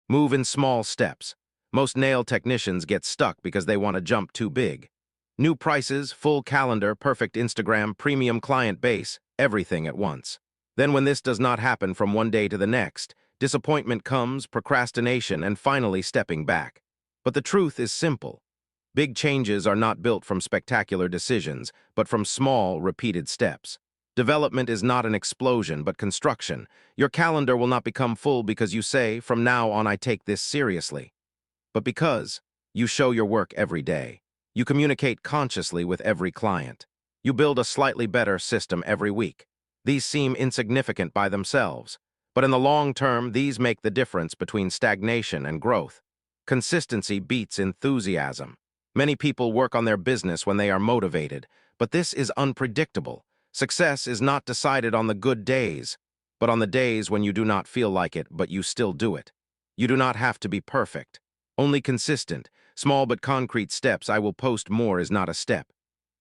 Move in small steps. Most nail technicians get stuck because they want to jump too big. New prices, full calendar, perfect Instagram, premium client base, everything at once. Then when this does not happen from one day to the next, disappointment comes, procrastination, and finally stepping back. But the truth is simple. Big changes are not built from spectacular decisions, but from small, repeated steps. Development is not an explosion, but construction. Your calendar will not become full because you say, "From now on I take this seriously," but because you show your work every day. You communicate consciously with every client. You build a slightly better system every week. These seem insignificant by themselves, but in the long term, these make the difference between stagnation and growth. Consistency beats enthusiasm. Many people work on their business when they are motivated, but this is unpredictable. Success is not decided on the good days, but on the days when you do not feel like it, but you still do it. You do not have to be perfect. Only consistent, small but concrete steps. I will post more is not a step.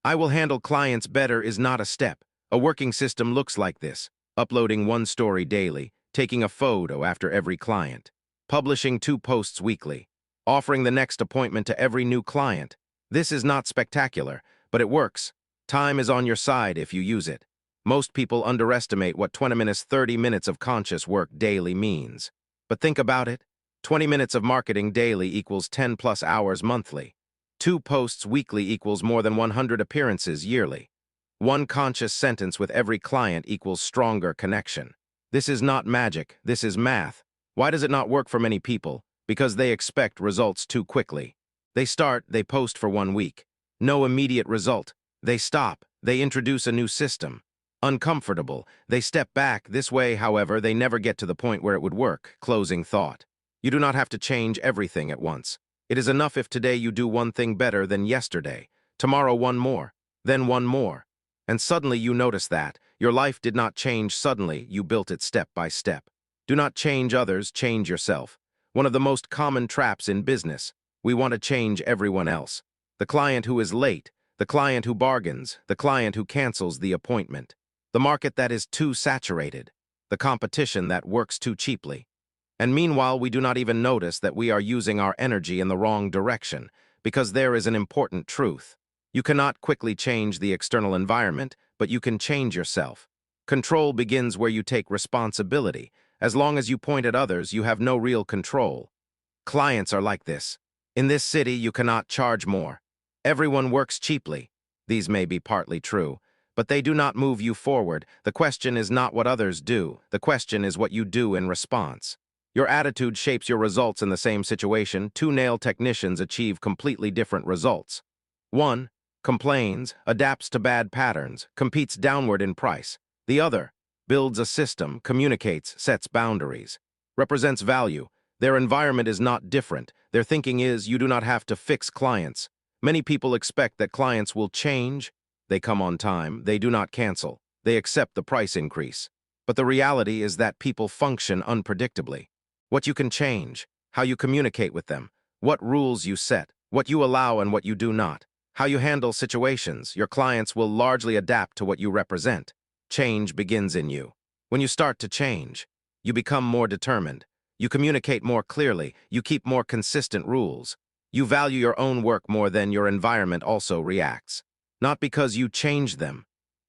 I will handle clients better is not a step. A working system looks like this: uploading one story daily, taking a photo after every client, publishing 2 posts weekly, offering the next appointment to every new client. This is not spectacular, but it works. Time is on your side if you use it. Most people underestimate what 20 minutes, 30 minutes of conscious work daily means. But think about it. 20 minutes of marketing daily equals 10 plus hours monthly. 2 posts weekly equals more than 100 appearances yearly. 1 conscious sentence with every client equals stronger connection. This is not magic, this is math. Why does it not work for many people? Because they expect results too quickly. They start, they post for 1 week. No immediate result. They stop, they introduce a new system. Uncomfortable, they step back. This way, however, they never get to the point where it would work. Closing thought. You do not have to change everything at once. It is enough if today you do one thing better than yesterday, tomorrow one more, then one more. And suddenly you notice that your life did not change suddenly, you built it step by step. Do not change others, change yourself. One of the most common traps in business. We want to change everyone else. The client who is late, the client who bargains, the client who cancels the appointment, the market that is too saturated, the competition that works too cheaply. And meanwhile, we do not even notice that we are using our energy in the wrong direction, because there is an important truth. You cannot quickly change the external environment, but you can change yourself. Control begins where you take responsibility. As long as you point at others, you have no real control. Clients are like this. In this city, you cannot charge more. Everyone works cheaply. These may be partly true, but they do not move you forward. The question is not what others do. The question is what you do in response. Your attitude shapes your results in the same situation. 2 nail technicians achieve completely different results. 1 complains, adapts to bad patterns, competes downward in price. The other builds a system, communicates, sets boundaries, represents value. Their environment is not different. Their thinking is, you do not have to fix clients. Many people expect that clients will change. They come on time. They do not cancel. They accept the price increase. But the reality is that people function unpredictably. What you can change, how you communicate with them, what rules you set, what you allow and what you do not, how you handle situations. Your clients will largely adapt to what you represent. Change begins in you. When you start to change, you become more determined. You communicate more clearly. You keep more consistent rules. You value your own work more than your environment also reacts. Not because you change them,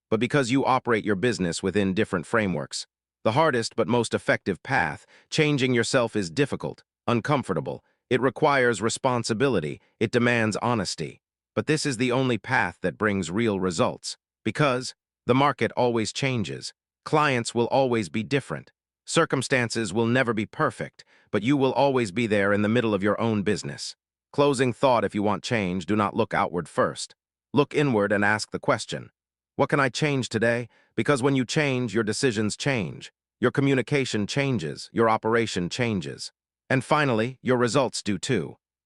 but because you operate your business within different frameworks. The hardest but most effective path, changing yourself, is difficult, uncomfortable. It requires responsibility. It demands honesty. But this is the only path that brings real results. Because the market always changes. Clients will always be different. Circumstances will never be perfect, but you will always be there in the middle of your own business. Closing thought: if you want change, do not look outward first. Look inward and ask the question, what can I change today? Because when you change, your decisions change. Your communication changes. Your operation changes. And finally, your results do too.